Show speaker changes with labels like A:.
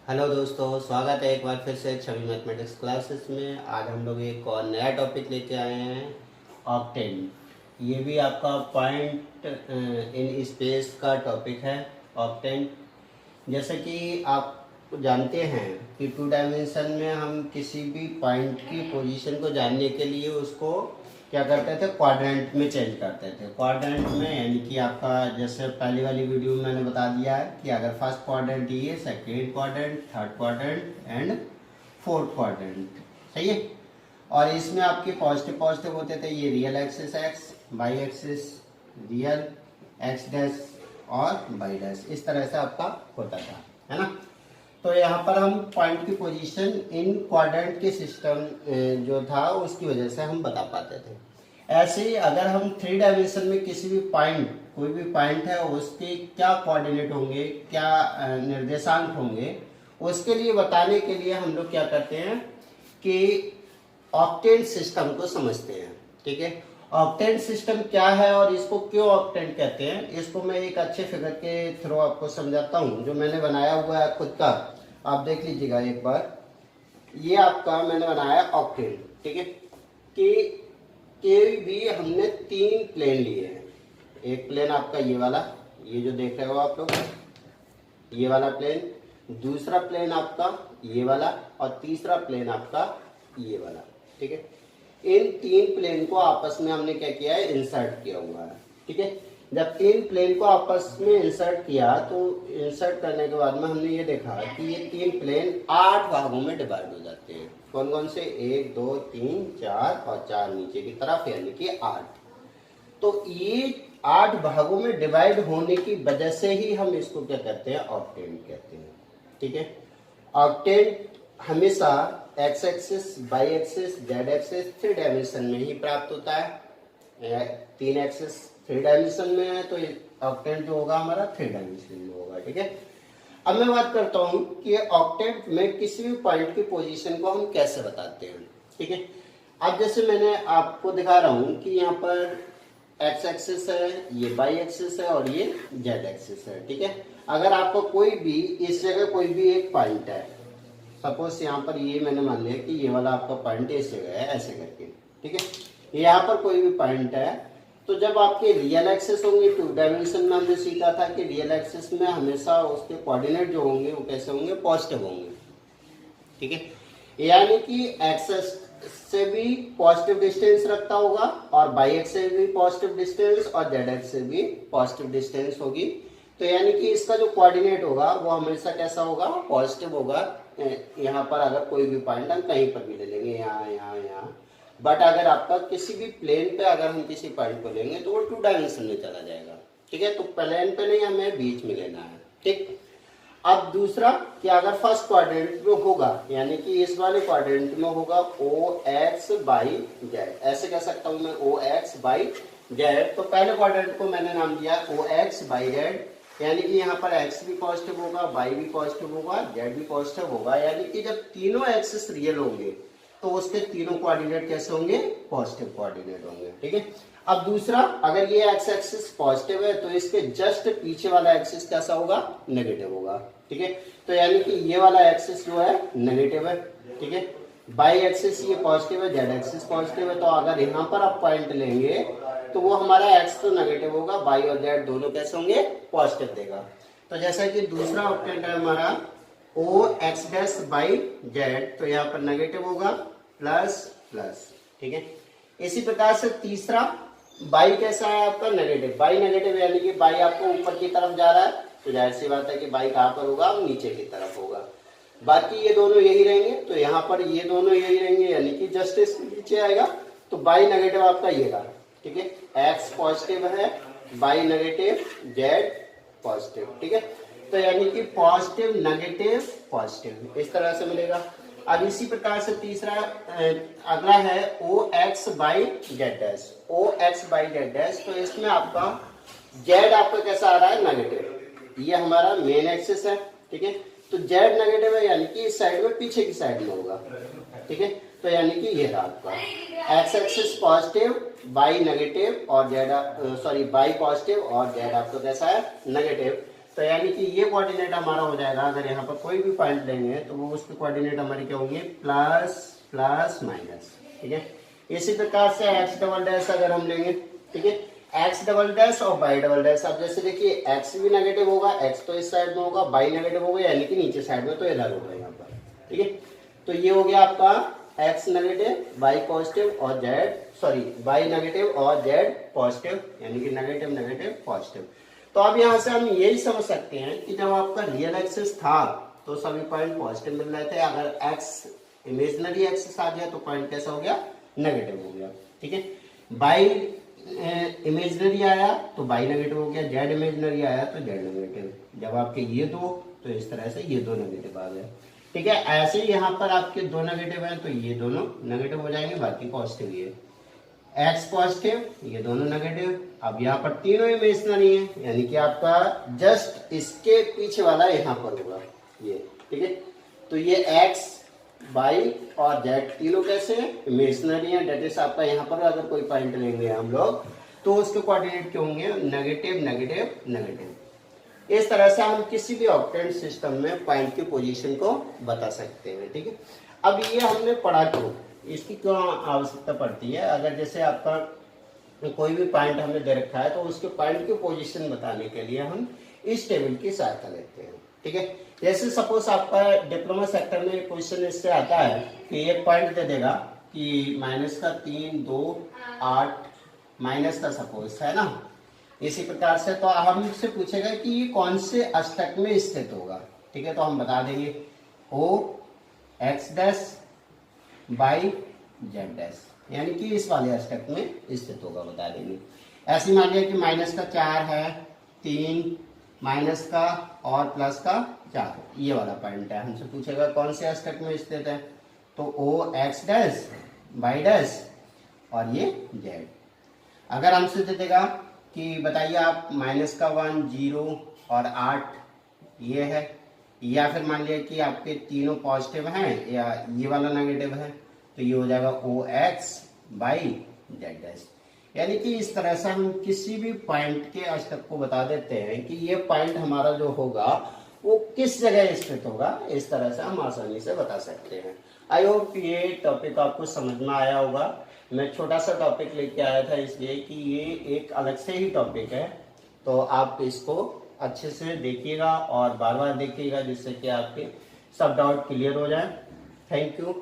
A: Hello दोस्तों, स्वागत है एक बार फिर से छवि मैथमेटिक्स क्लासेस में। आज हम लोग एक और नया टॉपिक लेके आए हैं, ऑक्टेन। ये भी आपका पॉइंट इन स्पेस का टॉपिक है, ऑक्टेन। जैसे कि आप जानते हैं कि टू डायमेंशन में हम किसी भी पॉइंट की पोजीशन को जानने के लिए उसको क्या करते थे, क्वाड्रेंट में चेंज करते थे। क्वाड्रेंट में यानी कि आपका जैसे पहली वाली वीडियो में मैंने बता दिया है कि अगर फर्स्ट क्वाड्रेंट ये, second quadrant, third quadrant and fourth quadrant, सही है। और इसमें आपके पॉजिटिव पॉजिटिव होते थे, ये real axis x, by axis real x dash और बाई डैश, इस तरह से आपका होता था, है ना। तो यहाँ पर हम पॉइंट की पोजीशन इन क्वाड्रेंट के सिस्टम जो था उसकी वजह से हम बता पाते थे। ऐसे ही अगर हम थ्री डायमेंशन में किसी भी पॉइंट, कोई भी पॉइंट है, उसके क्या कोऑर्डिनेट होंगे, क्या निर्देशांक होंगे, उसके लिए बताने के लिए हम लोग क्या करते हैं कि ऑक्टेंट सिस्टम को समझते हैं। ठीक है, ऑक्टेंट सिस्टम क्या है और इसको क्यों ऑक्टेंट कहते हैं, इसको मैं एक अच्छे फिगर के थ्रू आपको समझाता हूँ, जो मैंने बनाया हुआ है खुद का। आप देख लीजिएगा एक बार, ये आपका मैंने बनाया ऑक्टेंट। ठीक है, कि भी हमने तीन प्लेन लिए हैं। एक प्लेन आपका ये वाला, ये जो देख रहे हो आप लोग, ये वाला प्लेन। दूसरा प्लेन आपका ये वाला, और तीसरा प्लेन आपका ये वाला। ठीक है, इन तीन प्लेन को आपस में हमने क्या किया है, इंसर्ट किया हुआ है। ठीक है, जब तीन प्लेन को आपस में इंसर्ट किया तो इंसर्ट करने के बाद में हमने ये देखा कि ये तीन प्लेन 8 भागों में डिवाइड हो जाते हैं। कौन कौन से, 1 2 3 4 और 4 नीचे की तरफ, यानी कि 8। तो ये 8 भागों में डिवाइड होने की वजह से ही हम इसको क्या कहते हैं, ऑक्टेंट कहते हैं। ठीक है, ऑक्टेंट हमेशा x axis, y axis, z axis three dimension में ही प्राप्त होता है। तीन एक्सिस थ्री डायमेंशन में है तो ऑक्टेंट जो होगा हमारा थ्री डायमेंशन में होगा। ठीक है, अब मैं बात करता हूं कि ऑक्टेंट में किसी भी पॉइंट की पोजीशन को हम कैसे बताते हैं। ठीक है, अब जैसे मैंने आपको दिखा रहा हूं कि यहाँ पर एक्स एक्सिस है, ये वाई एक्सिस है और ये जेड एक्सिस है। ठीक है, अगर आपको कोई भी इस जगह कोई भी एक पॉइंट है, सपोज यहाँ पर ये मैंने मान लिया कि ये वाला आपका पॉइंट इस जगह है, ऐसे करके। ठीक है, यहाँ पर कोई भी पॉइंट है, तो जब आपके रियल एक्सिस होंगे, टू डायमेंशन में हमने सीखा था कि रियल एक्सिस में हमेशा उसके कोऑर्डिनेट जो होंगे वो कैसे होंगे, पॉजिटिव होंगे। ठीक है, यानी कि एक्सेस से भी पॉजिटिव डिस्टेंस रखता होगा और बाई एक्स से भी पॉजिटिव डिस्टेंस और जेड एक्स से भी पॉजिटिव डिस्टेंस होगी। तो यानी कि इसका जो कोऑर्डिनेट होगा वो हमेशा कैसा होगा, पॉजिटिव होगा। यहाँ पर अगर कोई भी पॉइंट हम कहीं पर भी ले लेंगे, यहाँ यहाँ यहाँ, बट अगर आपका किसी भी प्लेन पे अगर हम किसी पॉइंट को लेंगे तो वो टू डायमेंशन में चला जाएगा। ठीक है, तो प्लेन पे नहीं, हमें बीच में लेना है। ठीक, अब दूसरा कि अगर फर्स्ट क्वाड्रेंट में होगा, यानी कि इस वाले क्वाड्रेंट में होगा ओ एक्स बाई जेड, ऐसे कह सकता हूं मैं, ओ एक्स बाई जेड। तो पहले क्वाड्रेंट को मैंने नाम दिया ओ एक्स बाई जेड, यानी कि यहाँ पर एक्स भी पॉजिटिव होगा, बाई भी पॉजिटिव होगा, जेड भी पॉजिटिव होगा। यानी कि जब तीनों एक्सिस रियल होंगे तो उसके तीनों कोऑर्डिनेट कैसे होंगे, पॉजिटिव कोऑर्डिनेट होंगे। ठीक है, अब दूसरा, अगर ये एक्स एक्सिस पॉजिटिव है तो इसके जस्ट पीछे वाला एक्सिस कैसा होगा, नेगेटिव होगा। ठीक है, तो यानी कि ये वाला एक्सिस जो है नेगेटिव है। ठीक है, बाई एक्सिस ये पॉजिटिव है, जेड एक्सिस पॉजिटिव है। तो अगर यहाँ पर आप पॉइंट लेंगे तो वो हमारा एक्स तो नेगेटिव होगा, बाई और जेड दोनों कैसे होंगे, पॉजिटिव देगा। तो जैसा कि दूसरा ऑक्टेंट है हमारा ओ एक्स डैश बाई जेड, तो यहाँ पर नेगेटिव होगा, प्लस प्लस। ठीक है, इसी प्रकार से तीसरा बाई कैसा है आपका, नेगेटिव। बाई नेगेटिव यानी कि बाई आपको ऊपर की तरफ जा रहा है, तो जाहिर सी बात है कि बाई कहाँ पर होगा, नीचे की तरफ होगा। बाकी ये दोनों यही रहेंगे, तो यहाँ पर ये दोनों यही रहेंगे, यानी कि जस्ट इसके नीचे आएगा। तो बाई नेगेटिव आपका ये रहा। ठीक है, एक्स पॉजिटिव है, बाई नेगेटिव, जेड पॉजिटिव। ठीक है, तो यानी कि पॉजिटिव नेगेटिव पॉजिटिव, इस तरह से मिलेगा। अब इसी प्रकार से तीसरा अगला है O X by Z dash, O X by Z dash. तो इसमें आपका जेड आपका कैसा आ रहा है, नेगेटिव। ये हमारा मेन एक्सिस है। ठीक है, तो जेड नेगेटिव है, यानी कि इस साइड में, पीछे की साइड में होगा। ठीक है, तो यानी कि ये रहा आपका x axis positive, by negative और जेड, सॉरी बाई पॉजिटिव और जेड आपका कैसा है, नेगेटिव। तो यानी कि ये कोऑर्डिनेट हमारा हो जाएगा, अगर यहाँ पर कोई भी पॉइंट लेंगे तो वो उसके कोऑर्डिनेट हमारे क्या होंगे, प्लस प्लस माइनस। ठीक है, इसी प्रकार से एक्स डबल डैश अगर हम लेंगे, ठीक है, एक्स डबल डैश और वाई डबल डैश। अब जैसे देखिए एक्स भी नेगेटिव होगा, एक्स तो इस साइड में होगा, वाई नेगेटिव होगा यानी कि नीचे साइड में, तो इधर होगा यहाँ पर। ठीक है, तो ये हो गया आपका एक्स नेगेटिव, वाई पॉजिटिव और जेड, सॉरी वाई नेगेटिव और जेड पॉजिटिव, यानी कि नेगेटिव नेगेटिव पॉजिटिव। तो अब यहाँ से हम यही समझ सकते हैं कि जब आपका रियल एक्सिस था तो सभी पॉइंट पॉजिटिव मिल रहे थे, अगर एक्स इमेजिनरी एक्सिस आ गया तो पॉइंट कैसा हो गया, नेगेटिव हो गया। ठीक है, बाई इमेजिनरी आया तो बाई नेगेटिव हो गया, जेड इमेजिनरी आया तो जेड नेगेटिव। जब आपके ये दो तो इस तरह से ये दो नेगेटिव आ गए। ठीक है, ऐसे ही यहाँ पर आपके दो नेगेटिव हैं तो ये दोनों नेगेटिव हो जाएंगे, बाकी पॉजिटिव ये एक्स पॉजिटिव, ये दोनों नेगेटिव। अब यहाँ पर तीनों इमेजिनरी है, यानी कि आपका जस्ट इसके पीछे वाला यहाँ पर होगा ये। ठीक है, तो ये एक्स वाई और जेड तीनों कैसे हैं, इमेजिनरी है। डेट इज आपका यहाँ पर अगर कोई पॉइंट लेंगे हम लोग तो उसके कोऑर्डिनेट क्या होंगे, नेगेटिव नेगेटिव नेगेटिव। इस तरह से हम किसी भी ऑक्टेंट सिस्टम में पॉइंट की पोजीशन को बता सकते हैं। ठीक है, अब ये हमने पढ़ा क्यों, इसकी क्यों आवश्यकता पड़ती है। अगर जैसे आपका कोई भी पॉइंट हमें दे रखा है तो उसके पॉइंट की पोजीशन बताने के लिए हम इस टेबल की सहायता लेते हैं। ठीक है, जैसे सपोज आपका डिप्लोमा सेक्टर में क्वेश्चन इससे आता है कि एक पॉइंट दे देगा कि -3 2 8 माइनस का सपोज है ना, इसी प्रकार से तो हमसे पूछेगा कि ये कौन से अष्टक में स्थित होगा। ठीक है, तो हम बता देंगे O X dash by Z dash, यानी कि इस वाले अष्टक में स्थित होगा, बता देंगे। ऐसे मान लिया कि -4 है, 3 माइनस का और प्लस का 4, ये वाला पॉइंट है, हमसे पूछेगा कौन से अष्टक में स्थित है, तो ओ एक्स डैश बाई डैश और ये जेड। अगर हमसे दे देगा कि बताइए आप -1 0 और 8 ये है, या फिर मान लिया कि आपके तीनों पॉजिटिव हैं या ये वाला नेगेटिव है, तो ये हो जाएगा ओ एक्स बाई जेड डैश। यानी कि इस तरह से हम किसी भी पॉइंट के अष्टक को बता देते हैं कि ये पॉइंट हमारा जो होगा वो किस जगह स्थित होगा, इस तरह से हम आसानी से बता सकते हैं। आई होप ये टॉपिक आपको समझ में आया होगा। मैं छोटा सा टॉपिक लेके आया था इसलिए कि ये एक अलग से ही टॉपिक है, तो आप इसको अच्छे से देखिएगा और बार बार देखिएगा जिससे कि आपके सब डाउट क्लियर हो जाए। Thank you.